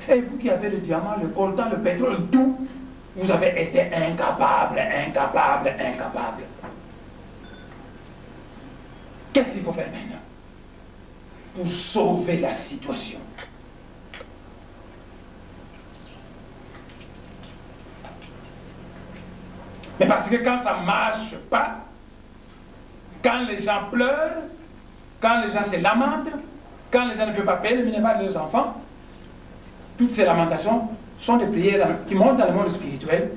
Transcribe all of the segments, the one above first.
Et vous qui avez le diamant, le coltan, le pétrole, tout, vous avez été incapable, incapable, incapable. Qu'est-ce qu'il faut faire maintenant pour sauver la situation? Mais parce que quand ça ne marche pas, quand les gens pleurent, quand les gens se lamentent, quand les gens ne peuvent pas payer le minéral de leurs enfants, toutes ces lamentations sont des prières qui montent dans le monde spirituel.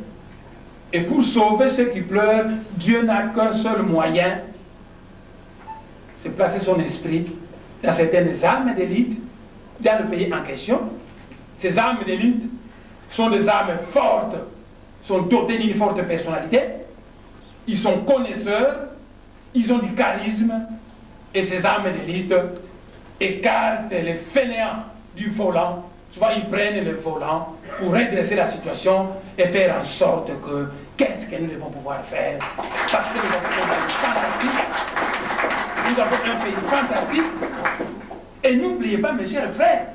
Et pour sauver ceux qui pleurent, Dieu n'a qu'un seul moyen, c'est placer son esprit dans certaines armes d'élite dans le pays en question. Ces armes d'élite sont des armes fortes, sont dotées d'une forte personnalité, ils sont connaisseurs, ils ont du charisme, et ces armes d'élite écartent les fainéants du volant. Souvent, ils prennent le volant pour redresser la situation et faire en sorte que, qu'est-ce que nous devons pouvoir faire? Parce que nous avons un pays fantastique, nous avons un pays fantastique, et n'oubliez pas, mes chers frères,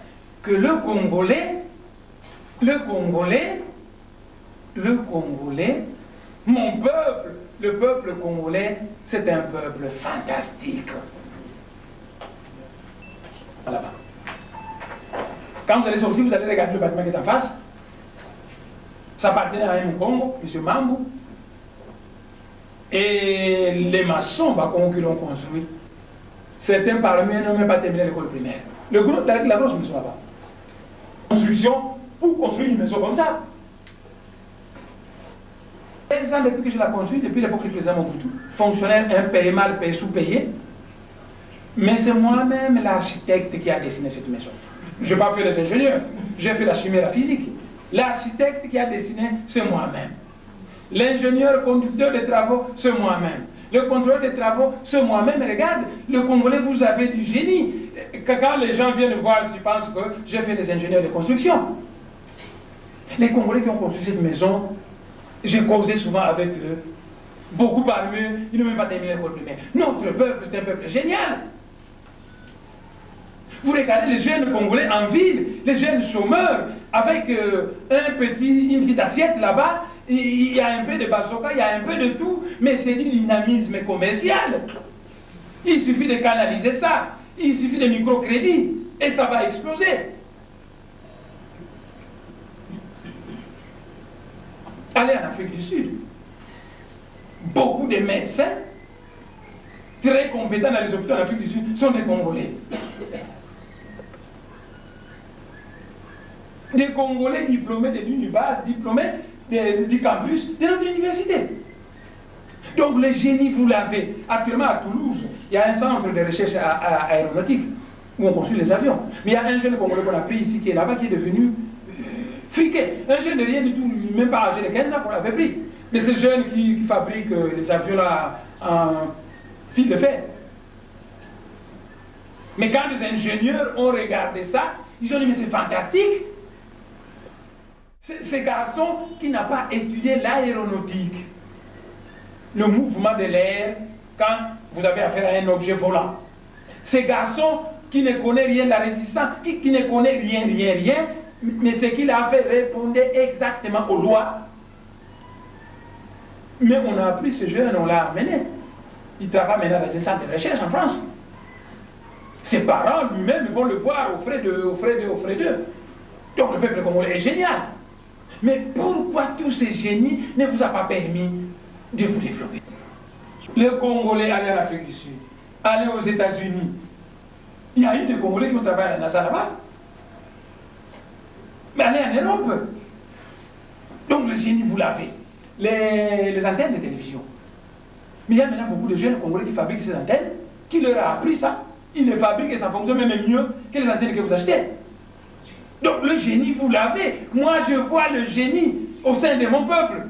que le Congolais, mon peuple, le peuple congolais, c'est un peuple fantastique. Là-bas. Quand vous allez sortir, vous allez regarder le bâtiment qui est en face. Ça appartenait à un Congo, M. Mambou. Et les maçons qui l'ont construit, certains parmi eux n'ont même pas terminé l'école primaire. La grosse maison là-bas. Construction pour construire une maison comme ça. Depuis que je l'ai construit, depuis l'époque du président Mobutu, fonctionnaire impayé, mal payé, sous-payé. Mais c'est moi-même l'architecte qui a dessiné cette maison. Je n'ai pas fait les ingénieurs, j'ai fait la chimie et la physique. L'architecte qui a dessiné, c'est moi-même. L'ingénieur conducteur des travaux, c'est moi-même. Le contrôleur des travaux, c'est moi-même. Regarde, le Congolais, vous avez du génie. Quand les gens viennent voir, ils pensent que j'ai fait des ingénieurs de construction. Les Congolais qui ont construit cette maison, j'ai causé souvent avec eux. Beaucoup parmi eux, ils n'ont même pas terminé l'école primaire. Notre peuple, c'est un peuple génial. Vous regardez les jeunes Congolais en ville, les jeunes chômeurs, avec une petite assiette là-bas, il y a un peu de bazooka, il y a un peu de tout, mais c'est du dynamisme commercial. Il suffit de canaliser ça, il suffit de microcrédits, et ça va exploser. Allez en Afrique du Sud. Beaucoup de médecins très compétents dans les hôpitaux en Afrique du Sud sont des Congolais. Des Congolais diplômés de l'Univers, diplômés du campus de notre université. Donc le génie, vous l'avez. Actuellement à Toulouse, il y a un centre de recherche aéronautique où on construit les avions. Mais il y a un jeune Congolais qu'on a pris ici qui est là-bas, qui est devenu friqué. Un jeune de rien du tout, même pas âgé de 15 ans qu'on l'avait pris. Mais ces jeunes qui fabriquent les avions là en fil de fer. Mais quand les ingénieurs ont regardé ça, ils ont dit mais c'est fantastique. Ce garçon qui n'a pas étudié l'aéronautique, le mouvement de l'air quand vous avez affaire à un objet volant. Ce garçon qui ne connaît rien de la résistance, qui ne connaît rien, mais ce qu'il a fait répondait exactement aux lois. Mais on a pris ce jeune, on l'a amené. Il travaille maintenant dans un centre de recherche en France. Ses parents lui-même vont le voir aux frais d'eux. Donc le peuple congolais est génial. Mais pourquoi tous ces génies ne vous a pas permis de vous développer? Les Congolais allaient en Afrique du Sud, allaient aux États-Unis. Il y a eu des Congolais qui ont travaillé à la NASA là-bas. Mais allez en Europe. Donc le génie, vous l'avez. Les antennes de télévision. Mais il y a maintenant beaucoup de jeunes Congolais qui fabriquent ces antennes, qui leur a appris ça. Ils les fabriquent et ça fonctionne même mieux que les antennes que vous achetez. Donc le génie, vous l'avez. Moi, je vois le génie au sein de mon peuple.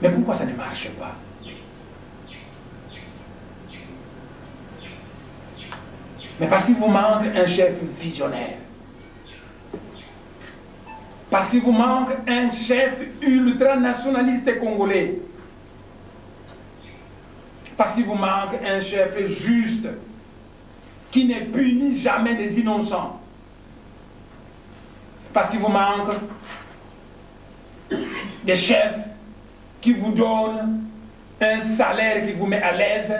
Mais pourquoi ça ne marche pas? Mais parce qu'il vous manque un chef visionnaire. Parce qu'il vous manque un chef ultranationaliste congolais. Parce qu'il vous manque un chef juste qui ne punit jamais des innocents. Parce qu'il vous manque des chefs qui vous donnent un salaire qui vous met à l'aise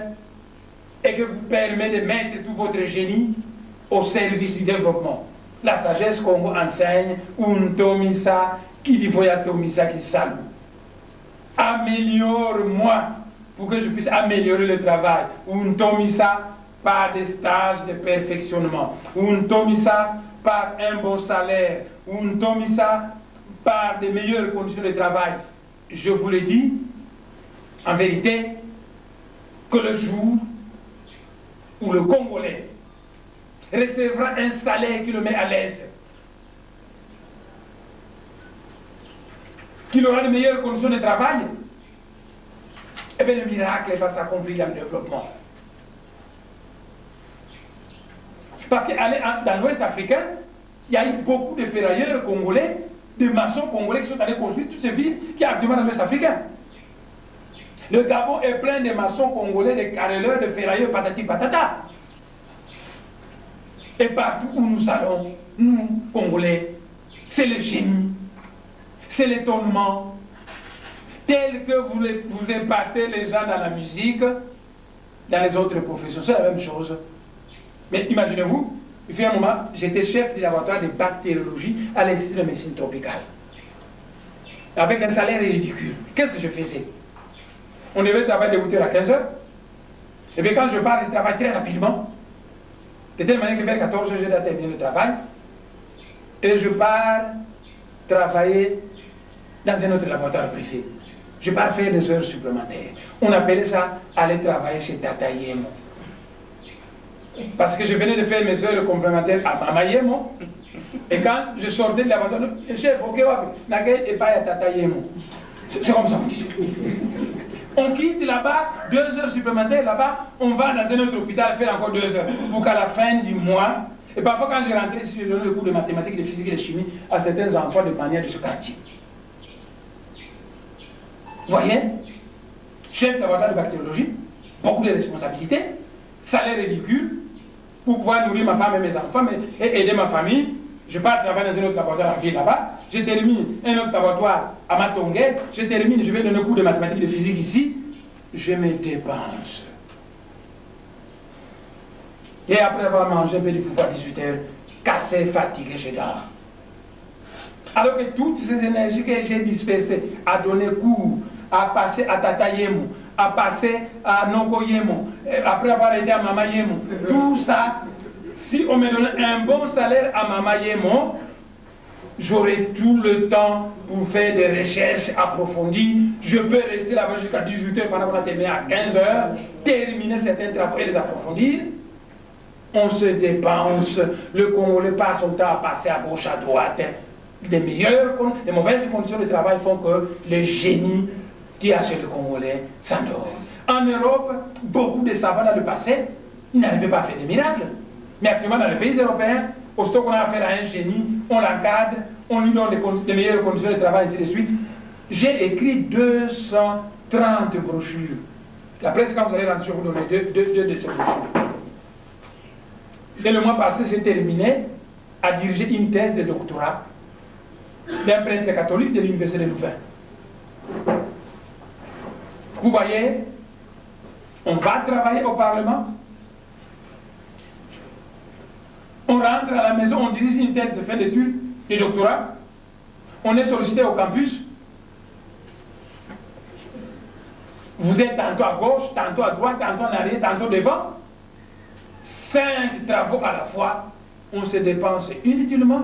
et qui vous permet de mettre tout votre génie au service du développement. La sagesse qu'on vous enseigne, un tomisa, qui dit voya tomisa qui salue. Améliore-moi pour que je puisse améliorer le travail. Un tomisa par des stages de perfectionnement. Un tomisa par un bon salaire. Un tomisa par des meilleures conditions de travail. Je vous le dis, en vérité, que le jour où le Congolais recevra un salaire qui le met à l'aise, qu'il aura de meilleures conditions de travail, eh bien le miracle va s'accomplir dans le développement. Parce que dans l'Ouest africain, il y a eu beaucoup de ferrailleurs congolais, de maçons congolais qui sont allés construire toutes ces villes qui sont actuellement dans l'Ouest africain. Le Gabon est plein de maçons congolais, de carreleurs, de ferrailleurs, patati patata. Et partout où nous allons, nous, Congolais, c'est le génie, c'est l'étonnement. Tel que vous impactez les gens dans la musique, dans les autres professions, c'est la même chose. Mais imaginez-vous, il fait un moment, j'étais chef du laboratoire de bactériologie à l'Institut de médecine tropicale. Avec un salaire ridicule. Qu'est-ce que je faisais? On devait travailler de 8h à 15h. Et bien quand je pars, je travaille très rapidement. De telle manière que vers 14h, j'ai déjà terminé le travail. Et je pars travailler dans un autre laboratoire privé. Je pars faire des heures supplémentaires. On appelait ça aller travailler chez Tata Yemo. Parce que je venais de faire mes heures complémentaires à Mama Yemo. Et quand je sortais de laboratoire, le chef, ok, Nagay et pas à Tata Yemo. C'est comme ça. On quitte là-bas, 2 heures supplémentaires là-bas, on va dans un autre hôpital faire encore 2 heures. Pour qu'à la fin du mois, et parfois quand je rentrais ici, je donnais le cours de mathématiques, de physique et de chimie à certains enfants de manière de ce quartier. Vous voyez, chef laboratoire de bactériologie, beaucoup de responsabilités, salaire ridicule, pour pouvoir nourrir ma femme et mes enfants et aider ma famille. Je pars travailler dans un autre laboratoire en ville là-bas, je termine un autre laboratoire à Matongué, je vais donner un cours de mathématiques et de physique ici, je me dépense. Et après avoir mangé un peu de foufou à 18h, cassé, fatigué, je dors. Alors que toutes ces énergies que j'ai dispersées à donner cours, à passer à Tata Yemo, à passer à Noko Yemo, après avoir aidé à Mama Yemo, tout ça, si on me donnait un bon salaire à Mama Yemo, j'aurai tout le temps pour faire des recherches approfondies. Je peux rester là-bas jusqu'à 18h pendant qu'on a terminé à 15h, terminer certains travaux et les approfondir. On se dépense, le Congolais passe son temps à passer à gauche, à droite. Les mauvaises conditions de travail font que le génie qui a chez le Congolais s'endort. En Europe, beaucoup de savants dans le passé, ils n'arrivaient pas à faire des miracles. Mais actuellement, dans les pays européens, aussitôt qu'on a affaire à un génie, on l'encadre, on lui donne des meilleures conditions de travail, ainsi de suite. J'ai écrit 230 brochures. La presse, quand vous allez rentrer, je vais vous donner deux de ces brochures. Et le mois passé, j'ai terminé à diriger une thèse de doctorat d'un prêtre catholique de l'Université de Louvain. Vous voyez, on va travailler au Parlement, on rentre à la maison, on dirige une thèse de fin d'études, de doctorat, on est sollicité au campus, vous êtes tantôt à gauche, tantôt à droite, tantôt en arrière, tantôt devant, 5 travaux à la fois, on se dépense inutilement.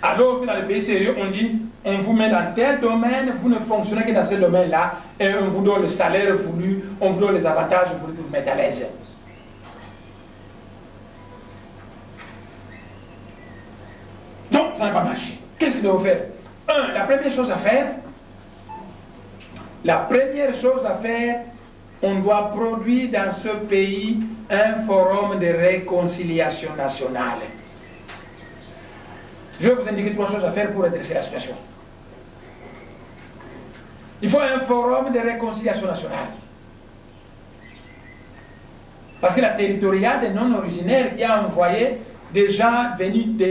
Alors que dans les pays sérieux, on dit, on vous met dans tel domaine, vous ne fonctionnez que dans ce domaine-là, et on vous donne le salaire voulu, on vous donne les avantages voulus que vous mettez à l'aise. Donc, ça n'a pas marché. Qu'est-ce qu'il faut faire? La première chose à faire, on doit produire dans ce pays un forum de réconciliation nationale. Je vais vous indiquer 3 choses à faire pour redresser la situation. Il faut un forum de réconciliation nationale. Parce que la territoriale des non-originaires qui a envoyé des gens venus